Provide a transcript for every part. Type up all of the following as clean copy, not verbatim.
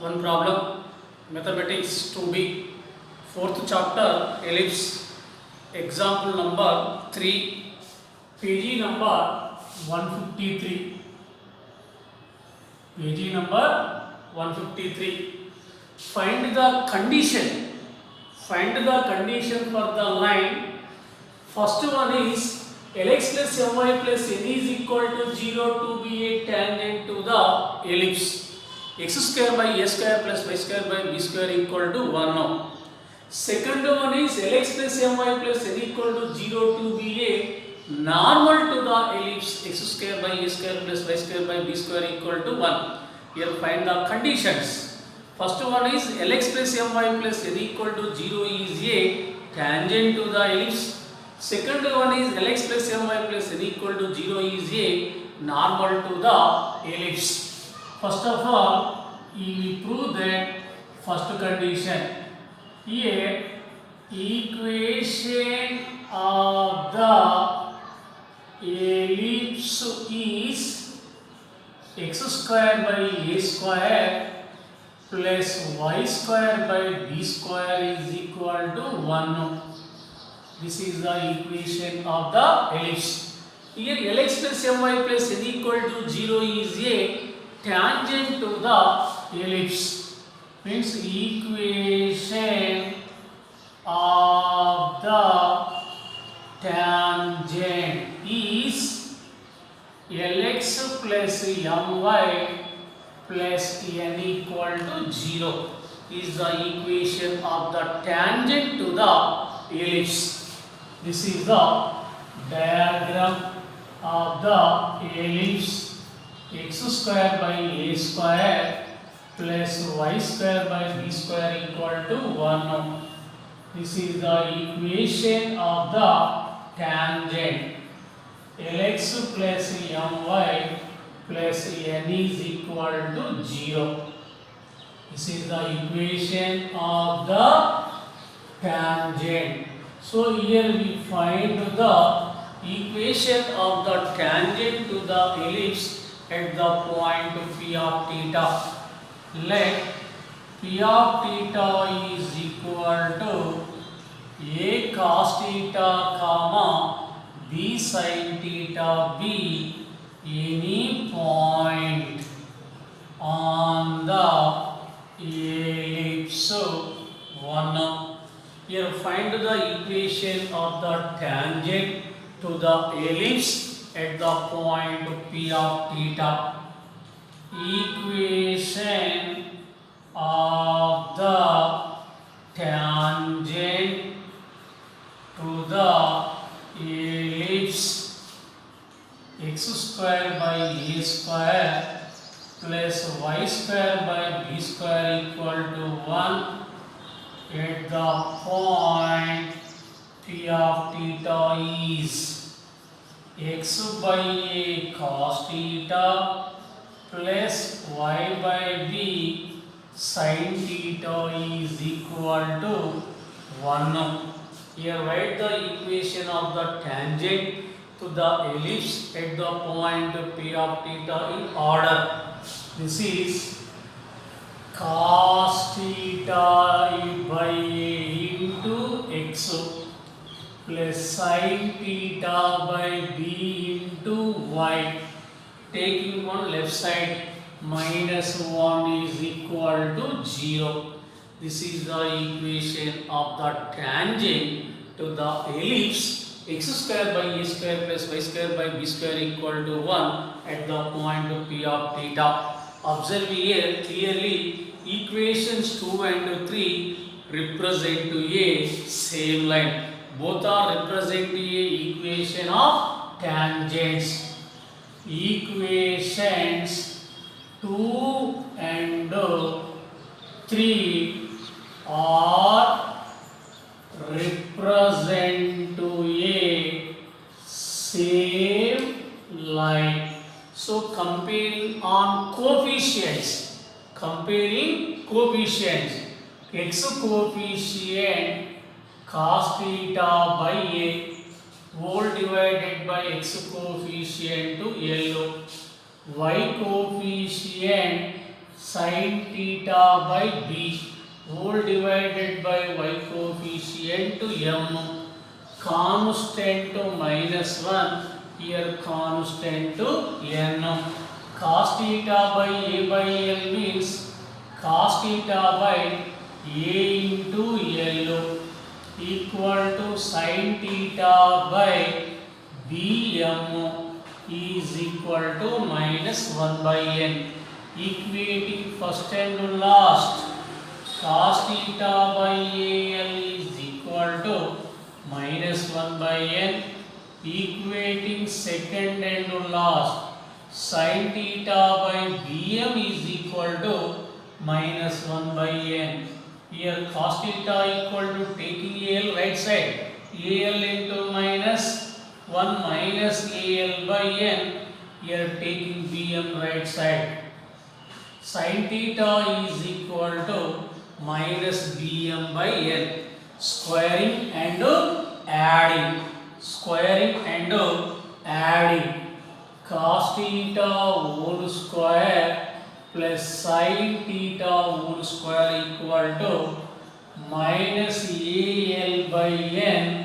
one problem, mathematics 2b, fourth chapter, ellipse, example number 3, page number 153. Page number 153. Find the condition. Find the condition for the line. First one is Lx plus My plus N is equal to 0 to be a tangent to the ellipse. X square by A square plus Y square by B square equal to 1 now. Second one is Lx plus My plus N equal to 0 to be a normal to the ellipse. X square by A square plus Y square by B square equal to 1. Here find the conditions. First one is Lx plus My plus N equal to 0 is a tangent to the ellipse. Second one is Lx plus My plus N equal to 0 is a normal to the ellipse. First of all, we prove that first condition. Here, equation of the ellipse is x square by a square plus y square by b square is equal to 1. This is the equation of the ellipse. Here Lx plus My plus N equal to 0 is a tangent to the ellipse. Means equation of the tangent is Lx plus My plus N equal to 0 is the equation of the tangent to the ellipse. This is the diagram of the ellipse. X square by A square plus Y square by B square equal to 1. This is the equation of the tangent. Lx plus My plus N is equal to 0. This is the equation of the tangent. So here we find the equation of the tangent to the ellipse at the point P of theta. Let P of theta is equal to A cos theta comma B sin theta be any point on the ellipse 1. Here find the equation of the tangent to the ellipse at the point P of theta. Equation of the tangent to the ellipse x square by a square plus y square by b square equal to 1 at the point P of theta is x by a cos theta plus y by b sin theta is equal to 1. Here write the equation of the tangent to the ellipse at the point P of theta in order. This is cos theta by a into x plus sin theta by b into y. Taking one left side, minus 1 is equal to 0. This is the equation of the tangent to the ellipse x square by a square plus y square by b square equal to 1 at the point P of theta. Observe here clearly equations 2 and 3 represent to a same line. Both are representing a equation of tangents. Equations 2 and 3 are represent to a same line. So comparing on coefficients, x coefficient cos theta by a whole divided by x coefficient to L, y coefficient sin theta by b whole divided by y coefficient to m constant to minus 1 here constant to n. Cos theta by a by l means cos theta by a into l equal to sin theta by bm is equal to minus 1 by n. Equating first and last, cos theta by al is equal to minus 1 by n. Equating second and last, sin theta by bm is equal to minus 1 by n. Here cos theta equal to taking al right side, al into minus 1 minus al by n, here taking bm right side. Sin theta is equal to minus bm by n. Squaring and adding. Squaring and adding. Cos theta whole square plus sin theta whole square equal to minus al by n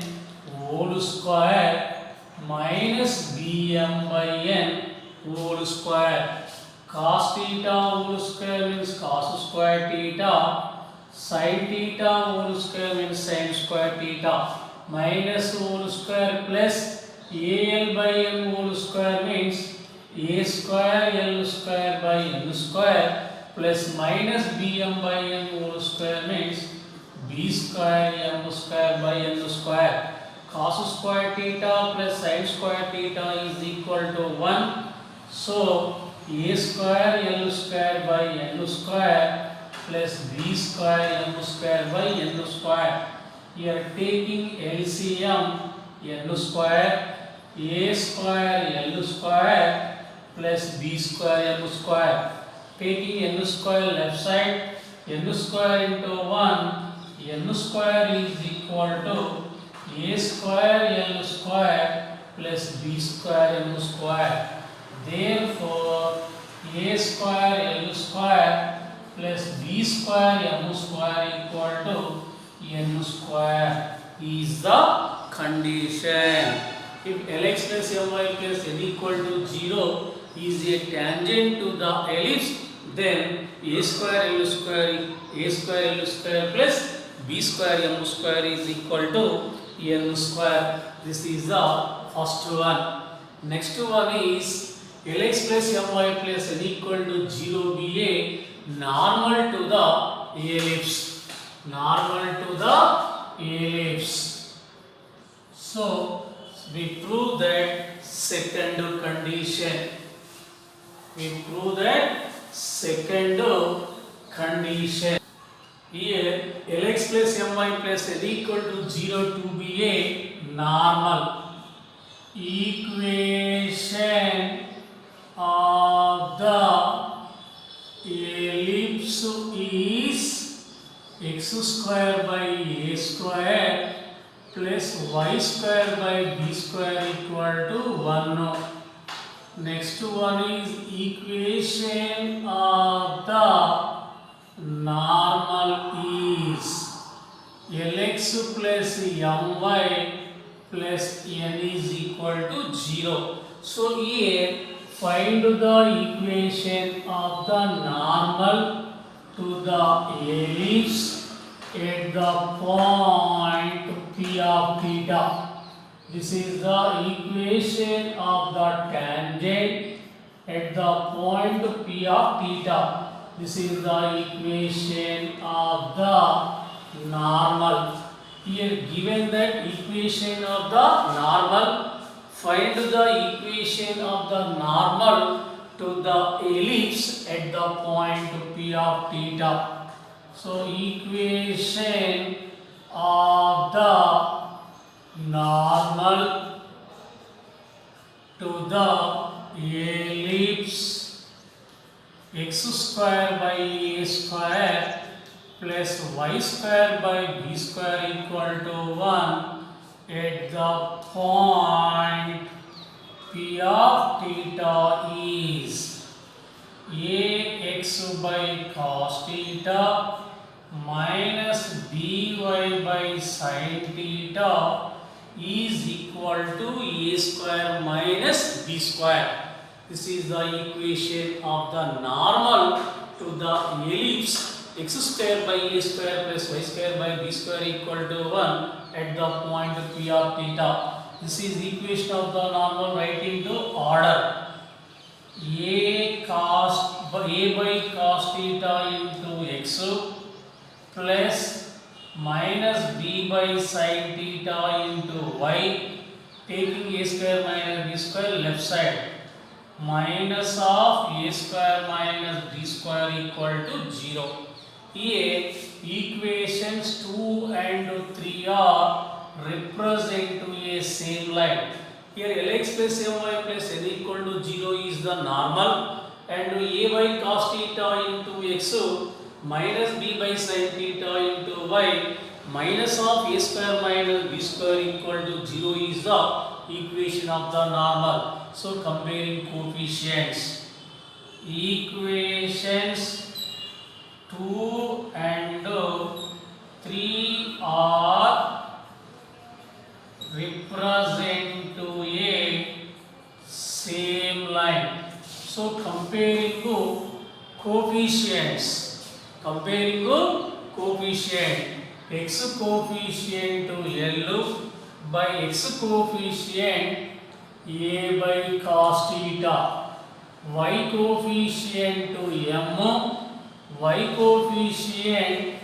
whole square minus bm by n whole square. Cos theta whole square means cos square theta. Sin theta whole square means sin square theta. Minus whole square plus al by n whole square means a square l square by n square plus minus bm by n whole square means b square m square by n square. Cos square theta plus sin square theta is equal to 1. So a square l square by n square plus b square m square by n square. Here taking LCM n square, a square l square plus b square m square. Taking n square left side, n square into 1, n square is equal to a square l square plus b square m square. Therefore, a square l square plus b square m square equal to n square is the condition. If Lx plus My plus n equal to 0 is a tangent to the ellipse, then a square l square plus b square m square is equal to n square. This is the first one. Next one is Lx plus My plus n equal to 0 be a normal to the ellipse. Normal to the ellipse. So we prove that second condition. We prove that second condition. Here Lx plus My plus n equal to 0 to be a normal equation of the ellipse is x square by a square plus y square by b square equal to 1. Next one is equation of the normal is Lx plus My plus n is equal to 0. So here find the equation of the normal to the ellipse at the point P of theta. This is the equation of the tangent at the point P of theta. This is the equation of the normal. Here given that equation of the normal, find the equation of the normal to the ellipse at the point P of theta. So equation of the normal to the ellipse x square by a square plus y square by b square equal to 1 at the point P of theta is ax by cos theta minus by sin theta is equal to a square minus b square. This is the equation of the normal to the ellipse x square by a square plus y square by b square equal to 1 at the point p of theta. This is the equation of the normal writing to order. A by cos theta into x plus minus b by sin theta into y, taking a square minus b square left side, minus of a square minus b square equal to 0. Here equations 2 and 3 are represent to a same line. Here Lx plus My plus n equal to 0 is the normal, and a by cos theta into x minus b by sin theta into y minus of a square minus b square equal to 0 is the equation of the normal. So comparing coefficients, equations 2 and 3 are represent to a same line. So comparing coefficients, x coefficient to L by x coefficient a by cos theta, y coefficient to m, y coefficient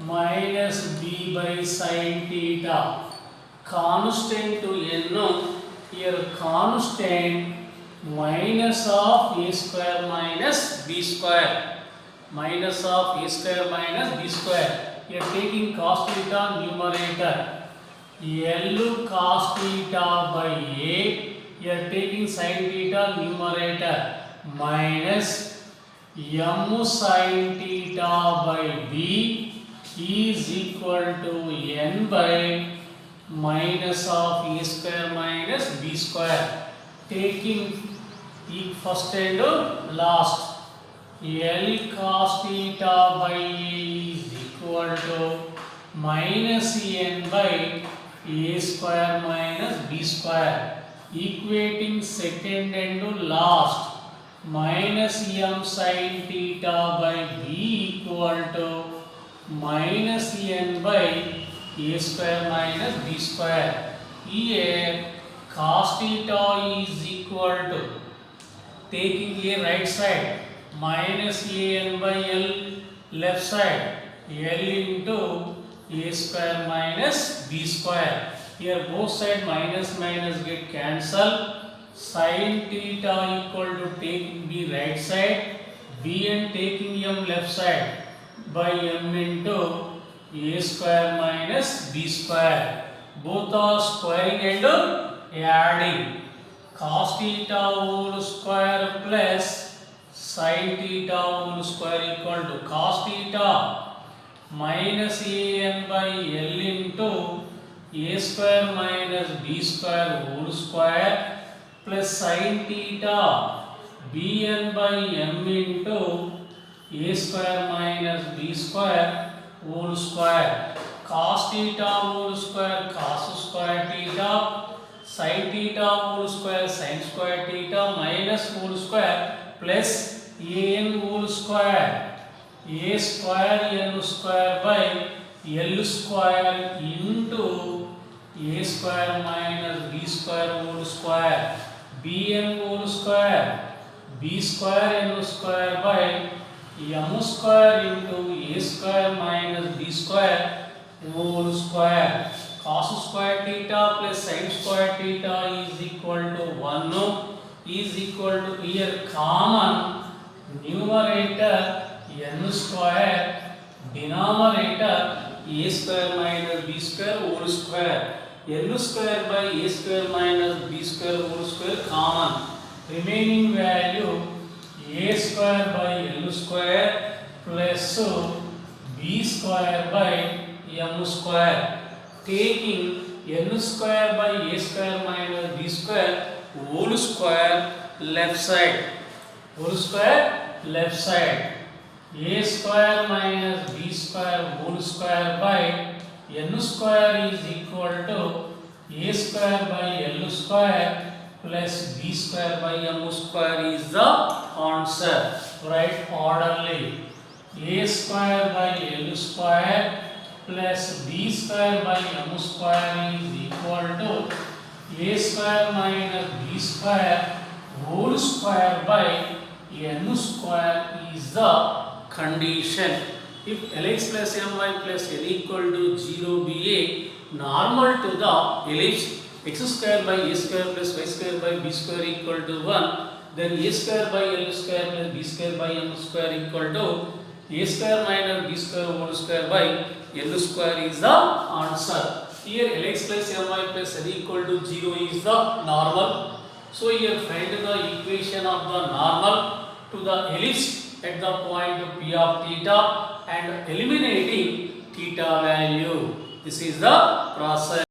minus b by sin theta, constant to n, here constant minus of a square minus b square, minus of a square minus b square. Here taking cos theta numerator, L cos theta by a, here taking sin theta numerator, minus m sin theta by b is equal to n by minus of a square minus b square. Taking first and last, L cos theta by a is equal to minus n by a square minus b square. Equating second and last, minus m sin theta by b equal to minus n by a square minus b square. Here cos theta is equal to, taking a right side, minus an by l, left side l into a square minus b square. Here both side minus minus get cancelled. Sin theta equal to taking b right side, b and taking m left side by m into a square minus b square. Both are squaring and adding. Cos theta whole square plus sin theta whole square equal to cos theta minus an by l into a square minus b square whole square plus sin theta bn by m into a square minus b square whole square. Cos theta whole square cos square theta, sin theta whole square sin square theta minus whole square plus an whole square, a square n square by l square into a square minus b square whole square, bn whole square, b square n square by m square into a square minus b square whole square. Cos square theta plus sin square theta is equal to 1, is equal to, here common numerator n square, denominator a square minus b square whole square. n square by a square minus b square whole square common. Remaining value a square by l square plus b square by m square. Taking n square by a square minus b square whole square left side, whole square left side. A square minus b square whole square by n square is equal to a square by l square plus b square by m square is the answer. Write orderly. A square by l square plus b square by m square is equal to a square minus b square whole square by n square is the condition. If Lx plus My plus n equal to 0 be a normal to the ellipse, x square by a square plus y square by b square equal to 1, then a square by l square plus b square by m square equal to a square minus b square whole square by l square is the answer. Here Lx plus My plus n equal to 0 is the normal. So here find the equation of the normal to the ellipse at the point P of theta and eliminating theta value. This is the process.